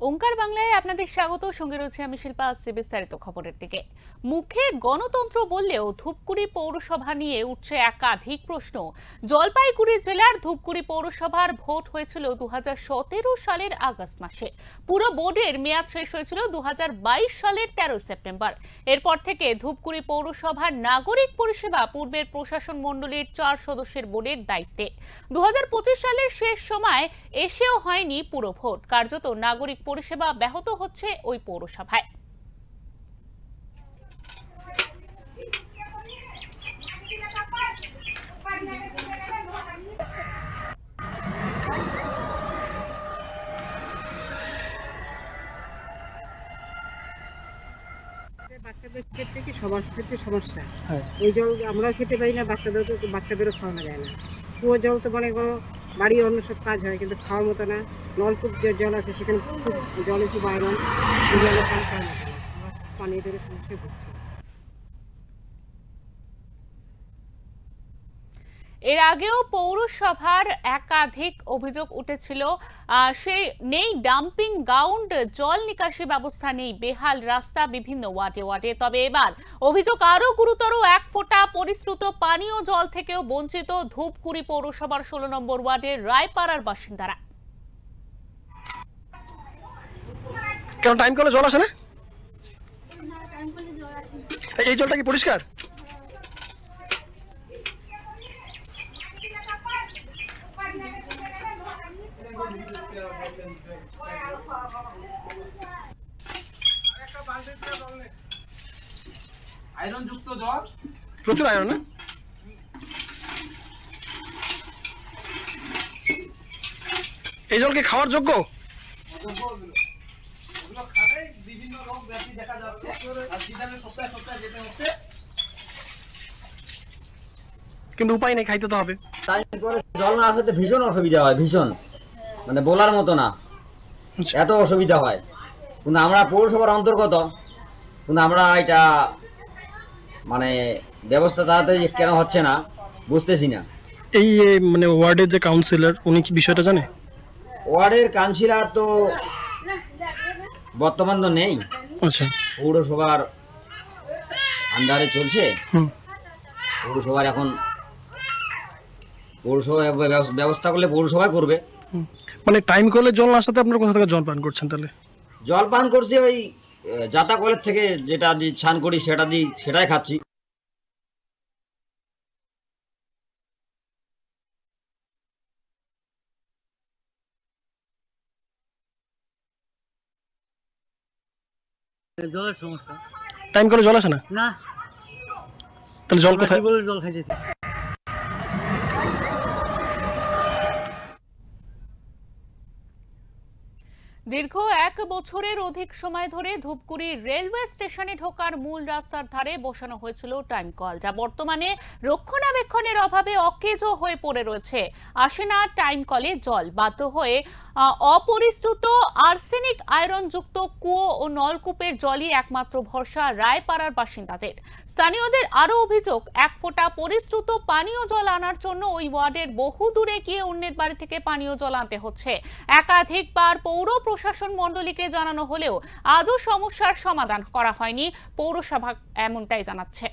ওঙ্কার বাংলায় আপনাদের স্বাগত। সঙ্গে রয়েছে আমি শিল্পা। আসছে বিস্তারিত খবরের দিকে। মুখে গণতন্ত্র বললেও ধূপগুড়ি পৌরসভা নিয়ে উঠছে একাধিক প্রশ্ন। জলপাইগুড়ি জেলার ধূপগুড়ি পৌরসভার ভোট হয়েছিল 2017 সালের আগস্ট মাসে। পুরো বোর্ডের মেয়াদ শেষ হয়েছিল 2022 সালের 13 সেপ্টেম্বর। এরপর থেকে ধূপগুড়ি পৌরসভার নাগরিক পরিষেবা পূর্বের প্রশাসন মণ্ডলীর 4 সদস্যের বোর্ডের দায়িত্বে। 2025 সালের শেষ সময় এসেও হয়নি পুরো ভোট। কার্যত নাগরিক পরিষেবা ব্যাহত হচ্ছে ওই পৌরসভায়। বাচ্চাদের ক্ষেত্রে কি সবার ক্ষেত্রে সমস্যা? ওই জল আমরাও খেতে পারি না, বাচ্চাদেরও খাওয়ানো যায় না। কুয়ো জল তো মনে করো বাড়ি অন্য সব কাজ হয়, কিন্তু খাওয়ার মতো না। নলকূপ যে জল আছে সেখানে খুব জলে খুব আয়রন, জলে পান খাওয়ার মতো না। আমরা পানির জন্য সমস্যায় ভুগছি। এর আগেও পৌরসভার একাধিক অভিযোগ উঠেছিল, সেই নেই ডাম্পিং গ্রাউন্ড, জল নিকাশি ব্যবস্থা নেই, বেহাল রাস্তা বিভিন্ন ওয়ার্ডে ওয়ার্ডে। তবে এবার অভিযোগ আরো গুরুতর। 1 ফোঁটা পরিশ্রুত পানীয় জল থেকেও বঞ্চিত ধূপগুড়ি পৌরসভার 16 নম্বর ওয়ার্ডের রায়পাড়ার বাসিন্দারা। কেন টাইম কলে জল আসে না? এই জলটা কি পরিষ্কার? আয়রন যুক্ত জল, প্রচুর আয়রন না? এই জল কি খাওয়ার যোগ্য? ওগুলো খালে বিভিন্ন রোগ ব্যাধি দেখা যাচ্ছে, আর সিজনে সপ্তাহে সপ্তাহে যেতে হচ্ছে। কিন্তু উপায় নেই, খাইতে তো হবে। টাইম করে জল না আসলে ভীষণ অসুবিধা হয়, ভীষণ, মানে বলার মতো না, এত অসুবিধা হয়। কিন্তু আমরা পৌরসভার অন্তর্গত, কিন্তু আমরা এটা মানে ব্যবস্থা তাড়াতাড়ি কেন হচ্ছে না বুঝতেছি না। এই মানে ওয়ার্ডের যে কাউন্সিলর, উনি কি বিষয়টা জানে? ওয়ার্ডের কাউন্সিলর তো বর্তমান তো নেই, আচ্ছা, পৌরসভার আন্ডারে চলছে। পৌরসভার এখন পৌরসভা ব্যবস্থা করলে পৌরসভায় করবে। মানে টাইম কলে জল না আসাতে আপনারা কোথা থেকে জল পান করছেন তাহলে? জল পান করছি ওই জাতা কলের থেকে, যেটা দিয়ে স্নান করি সেটাই খাচ্ছি। জলের সমস্যা। টাইম কলে জল আসে না? না, তাহলে জল কোথায়? জল খাইতেছি। দীর্ঘ 1 বছরের অধিক সময় ধরে ধূপগুড়ি রেলওয়ে স্টেশনে ঢোকার মূল রাস্তার ধারে বসানো হয়েছিল টাইম কল, যা বর্তমানে রক্ষণাবেক্ষণের অভাবে অকেজো হয়ে পড়ে রয়েছে। আসে না টাইম কলে জল। বাধ্য হয়ে অপরিশ্রুত আর্সেনিক আয়রন যুক্ত কুয়ো ও নলকূপের জলই একমাত্র ভরসা রায়পাড়ার বাসিন্দাদের। স্থানীয়দের আরো অভিযোগ, 1 ফোঁটা পরিশ্রুত পানীয় জল আনার জন্য ওই ওয়ার্ডের বহু দূরে গিয়ে অন্যের বাড়ি থেকে পানীয় জল আনতে হচ্ছে। একাধিকবার পৌর প্রশাসন মণ্ডলীকে জানানো হলেও আজও সমস্যার সমাধান করা হয়নি পৌরসভা, এমনটাই জানাচ্ছে।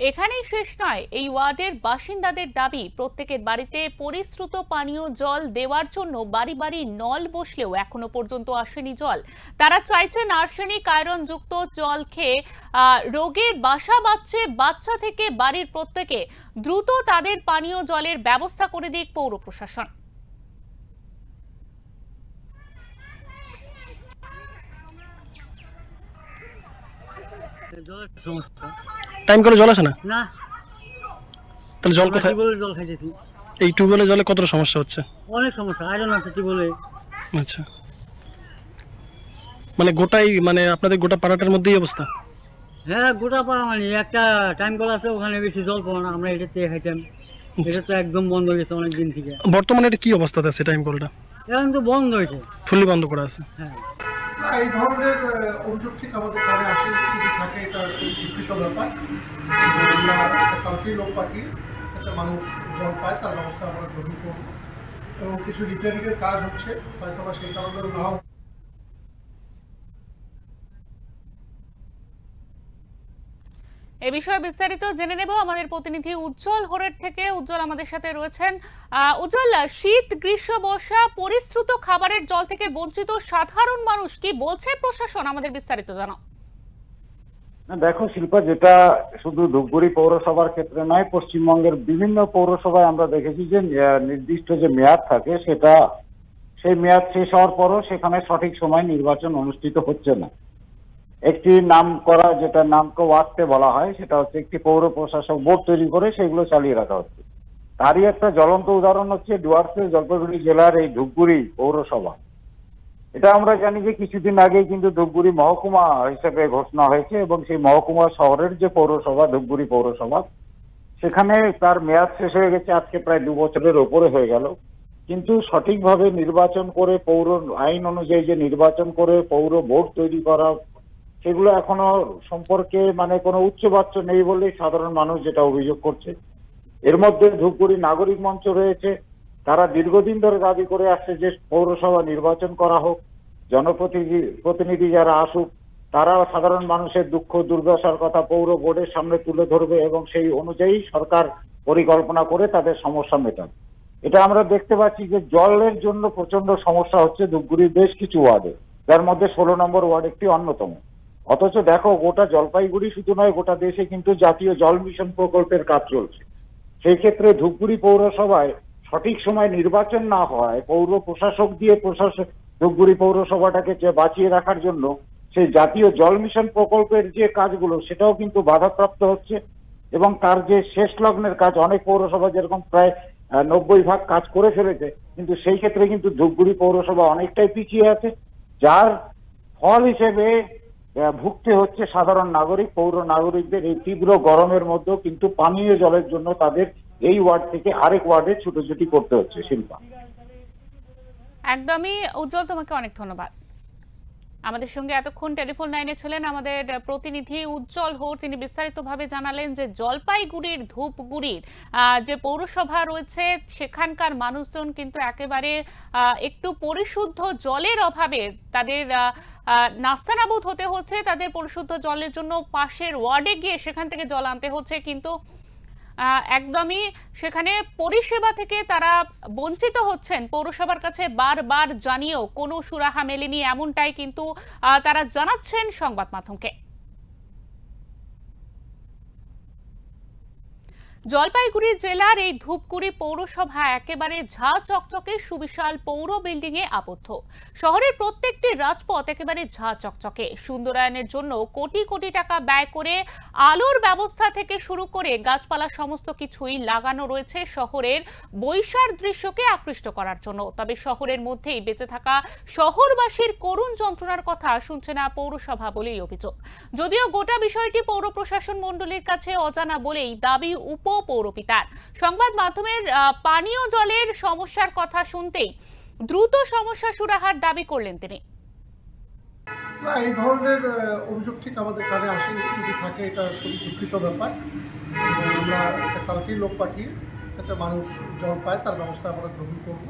এখানেই শেষ নয়। এই ওয়ার্ডের বাসিন্দাদের দাবি, প্রত্যেকের বাড়িতে পরিশ্রুত পানীয় জল দেওয়ার জন্য বাড়ি বাড়ি নল বসলেও এখনো পর্যন্ত আসেনি জল। তারা চাইছেন আর্সেনিক আয়রন যুক্ত জল খেয়ে রোগের বাসা বাঁধছে বাচ্চা থেকে বাড়ির প্রত্যেকে। দ্রুত তাদের পানীয় জলের ব্যবস্থা করে দিক পৌর প্রশাসন। জলের সমস্যা। টাইম কলে জল আসে না? না, তাহলে জল কোথায়? জল খাইতেছি। এই টিউবওয়েলের জলে কতটা সমস্যা হচ্ছে? অনেক সমস্যা, আয়রন আছে টিউবওয়েলে। আচ্ছা, মানে গোটাই, মানে আপনাদের গোটা পাড়াটার মধ্যেই অবস্থা? হ্যাঁ, গোটা পাড়া, মানে একটা টাইম কল আছে, ওখানে বেশি জল পাবো না, আমরা এটা দিয়ে খাইতাম। এটা তো একদম বন্ধ হয়ে গেছে অনেক দিন থেকে। বর্তমানে এটা কি অবস্থাতে আছে টাইম কলটা? এখন তো বন্ধ হয়েছে, ফুললি বন্ধ করা আছে। হ্যাঁ। এই ধরনের অভিযোগ ঠিক আমাদের কানে আসে, যদি থাকে এটা আসলে দুঃখিত ব্যাপার। আমরা কালকেই লোক পাঠিয়ে একটা মানুষ জল পায় তার ব্যবস্থা আমরা গ্রহণ করব, এবং কিছু রিপেয়ারিংয়ের কাজ হচ্ছে, হয়তো বা সেই কারণে নাও। এ বিষয়ে বিস্তারিত জেনে নেব আমাদের প্রতিনিধি উজ্জ্বল হরের থেকে। উজ্জ্বল আমাদের সাথে রয়েছেন। উজ্জ্বল, শীত গ্রীষ্ম বর্ষা পরিশ্রুত খাবারের জল থেকে বঞ্চিত সাধারণ মানুষ কি বলছে প্রশাসন, আমাদের বিস্তারিত জানাও। দেখো শিল্পা, যেটা শুধু ধূপগুড়ি পৌরসভার ক্ষেত্রে নয়, পশ্চিমবঙ্গের বিভিন্ন পৌরসভায় আমরা দেখেছি যে নির্দিষ্ট যে মেয়াদ থাকে সেটা সেই মেয়াদ শেষ হওয়ার পরও সেখানে সঠিক সময় নির্বাচন অনুষ্ঠিত হচ্ছে না। একটি নাম করা, যেটা নামকে ওয়াস্তে বলা হয়, সেটা হচ্ছে একটি পৌর প্রশাসক বোর্ড তৈরি করে সেগুলো চালিয়ে রাখা হচ্ছে। তারই একটা জ্বলন্ত উদাহরণ হচ্ছে ডুয়ার্সের জলপাইগুড়ি জেলার এই ধূপগুড়ি পৌরসভা। এটা আমরা জানি যে কিছুদিন আগেই কিন্তু ধূপগুড়ি মহকুমা হিসেবে ঘোষণা হয়েছে, এবং সেই মহকুমা শহরের যে পৌরসভা ধূপগুড়ি পৌরসভা, সেখানে তার মেয়াদ শেষ হয়ে গেছে আজকে প্রায় 2 বছরের ওপরে হয়ে গেল। কিন্তু সঠিকভাবে নির্বাচন করে, পৌর আইন অনুযায়ী যে নির্বাচন করে পৌর বোর্ড তৈরি করা, সেগুলো এখনো সম্পর্কে মানে কোনো উচ্চবাচ্য নেই বলেই সাধারণ মানুষ যেটা অভিযোগ করছে। এর মধ্যে ধূপগুড়ি নাগরিক মঞ্চ রয়েছে, তারা দীর্ঘদিন ধরে দাবি করে আসছে যে পৌরসভা নির্বাচন করা হোক, জনপ্রতিনিধি যারা আসুক তারা সাধারণ মানুষের দুঃখ দুর্দশার কথা পৌর বোর্ডের সামনে তুলে ধরবে, এবং সেই অনুযায়ী সরকার পরিকল্পনা করে তাদের সমস্যা মেটাবে। এটা আমরা দেখতে পাচ্ছি যে জলের জন্য প্রচন্ড সমস্যা হচ্ছে ধূপগুড়ির বেশ কিছু ওয়ার্ডে, যার মধ্যে 16 নম্বর ওয়ার্ড একটি অন্যতম। অথচ দেখো, গোটা জলপাইগুড়ি শুধু নয়, গোটা দেশে কিন্তু জাতীয় জল মিশন প্রকল্পের কাজ চলছে। সেই ক্ষেত্রে ধূপগুড়ি পৌরসভায় সঠিক সময় নির্বাচন না হওয়ায় পৌর প্রশাসক দিয়ে ধূপগুড়ি পৌরসভাটাকে বাঁচিয়ে রাখার জন্য সেই জাতীয় জল মিশন প্রকল্পের যে কাজগুলো সেটাও কিন্তু বাধাপ্রাপ্ত হচ্ছে, এবং তার যে শেষ লগ্নের কাজ, অনেক পৌরসভা যেরকম প্রায় 90% কাজ করে ফেলেছে, কিন্তু সেই ক্ষেত্রে কিন্তু ধূপগুড়ি পৌরসভা অনেকটাই পিছিয়ে আছে, যার ফল হিসেবে ভুগতে হচ্ছে সাধারণ নাগরিক। পৌর নাগরিকদের এই তীব্র গরমের মধ্যেও কিন্তু পানীয় জলের জন্য তাদের এই ওয়ার্ড থেকে আরেক ওয়ার্ডে ছুটোছুটি করতে হচ্ছে। শিল্পা, একদমই। উজ্জ্বল, তোমাকে অনেক ধন্যবাদ। আমাদের সঙ্গে এতক্ষণ টেলিফোন লাইনে ছিলেন আমাদের প্রতিনিধি উজ্জ্বল হোর। তিনি বিস্তারিতভাবে জানালেন যে জলপাইগুড়ির ধূপগুড়ির যে পৌরসভা রয়েছে সেখানকার মানুষজন কিন্তু একেবারে একটু পরিশুদ্ধ জলের অভাবে তাদের নাস্তানাবুদ হতে হচ্ছে। তাদের পরিশুদ্ধ জলের জন্য পাশের ওয়ার্ডে গিয়ে সেখান থেকে জল আনতে হচ্ছে, কিন্তু একদমই সেখানে পরিষেবা থেকে তারা বঞ্চিত হচ্ছেন। পৌরসভার কাছে বারবার জানিয়েও কোনো সুরাহা মেলেনি, এমনটাই কিন্তু তারা জানাচ্ছেন সংবাদ মাধ্যমকে। জলপাইগুড়ি জেলার এই ধূপগুড়ি পৌরসভা একেবারে ঝা চকচকে সুবিশাল পৌর বিল্ডিং এ আবদ্ধ। শহরের প্রত্যেকটি রাজপথ একেবারে ঝা চকচকে। সুন্দরায়নের জন্য কোটি কোটি টাকা ব্যয় করে আলোর ব্যবস্থা থেকে শুরু করে গাছপালা সমস্ত কিছুই লাগানো রয়েছে শহরের বৈশার দৃশ্যকে আকৃষ্ট করার জন্য। তবে শহরের মধ্যেই বেঁচে থাকা শহরবাসীর করুণ যন্ত্রণার কথা শুনছে না পৌরসভা বলেই অভিযোগ। যদিও গোটা বিষয়টি পৌর প্রশাসন মণ্ডলীর কাছে অজানা বলেই দাবি উপপৌরপিতার। সংবাদ মাধ্যমের পানীয় জলের সমস্যার কথা শুনতেই দ্রুত সমস্যা সুরাহার দাবি করলেন তিনি। না, এই ধরনের অভিযোগ ঠিক আমাদের কানে আসে, যদি থাকে এটা শুধু দুঃখিত ব্যাপার। আমরা কালকেই লোক পাঠিয়ে একটা মানুষ জল পায় তার ব্যবস্থা আমরা গ্রহণ করব,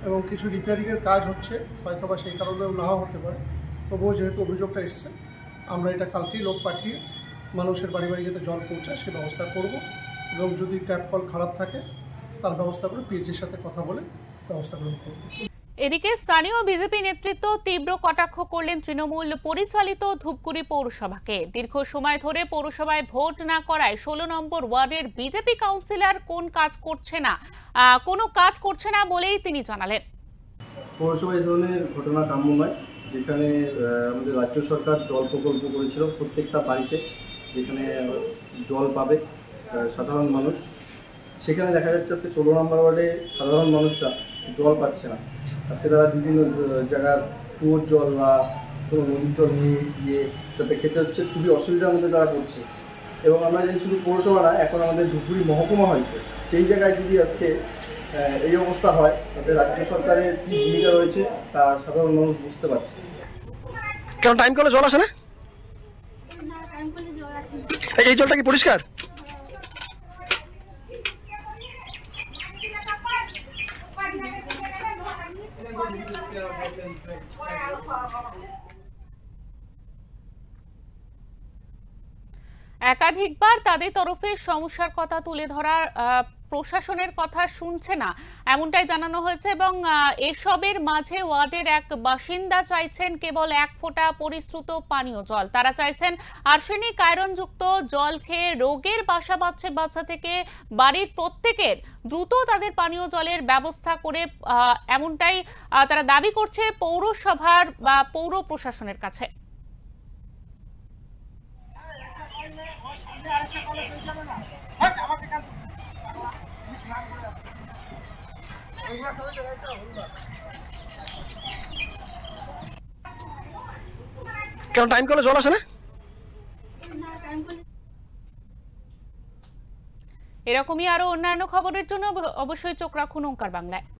এবং কিছু রিপেয়ারিংয়ের কাজ হচ্ছে, হয়তো বা সেই কারণেও নাও হতে পারে। তবুও যেহেতু অভিযোগটা এসছে, আমরা এটা কালকেই লোক পাঠিয়ে মানুষের বাড়ি বাড়ি যাতে জল পৌঁছায় সে ব্যবস্থা করব, এবং যদি ট্যাপ কল খারাপ থাকে তার ব্যবস্থা করে পিএইচের সাথে কথা বলে ব্যবস্থা গ্রহণ করব। এদিকে স্থানীয় বিজেপি নেতৃত্ব তীব্র কটাক্ষ করলেন তৃণমূল পরিচালিত ধূপগুড়ি পৌরসভাকে। দীর্ঘ সময় ধরে পৌরসভায় ভোট না করায় 16 নম্বর ওয়ার্ডের বিজেপি কাউন্সিলর কোনো কাজ করছে না বলেই তিনি জানালেন। পৌরসভা এই ধরনের ঘটনা কাম্য নয়। যেখানে আমাদের রাজ্য সরকার জল প্রকল্প করেছিল প্রত্যেকটা বাড়িতে যেখানে জল পাবে সাধারণ মানুষ, সেখানে দেখা যাচ্ছে আজকে 16 নম্বর ওয়ার্ডে সাধারণ মানুষরা জল পাচ্ছে না। আজকে তারা বিভিন্ন জায়গার কুয়োর জল বা কোনো নদীর জল নিয়ে গিয়ে তাতে খেতে হচ্ছে, খুবই অসুবিধার মধ্যে তারা পড়ছে। এবং আমরা জানি শুধু পৌরসভা না, এখন আমাদের ধূপগুড়ি মহকুমা হয়েছে। সেই জায়গায় যদি আজকে এই অবস্থা হয়, তাতে রাজ্য সরকারের কী ভূমিকা রয়েছে তা সাধারণ মানুষ বুঝতে পারছে। কেন টাইম কলে জল আসে না? এই জলটা কি পরিষ্কার? একাধিকবার তাদের তরফে সমস্যার কথা তুলে ধরার প্রশাসনের কথা শুনছে না এমনটাই জানানো হয়েছে এবং এসবের মাঝে ওয়ার্ডের এক বাসিন্দা চাইছেন কেবল 1 ফোঁটা পরিশ্রুত পানীয় জল। তারা চাইছেন আর্সেনিক আয়রনযুক্ত জল খেয়ে রোগের বাসা বাঁধছে বাচ্চা থেকে বাড়ির প্রত্যেকের দ্রুত তাদের পানীয় জলের ব্যবস্থা করে এমনটাই তারা দাবি করছে পৌরসভার বা পৌর প্রশাসনের কাছে। কেন টাইম কলে জল আসে না? এরকমই আরো অন্যান্য খবরের জন্য অবশ্যই চোখ রাখুন ওঙ্কার বাংলায়।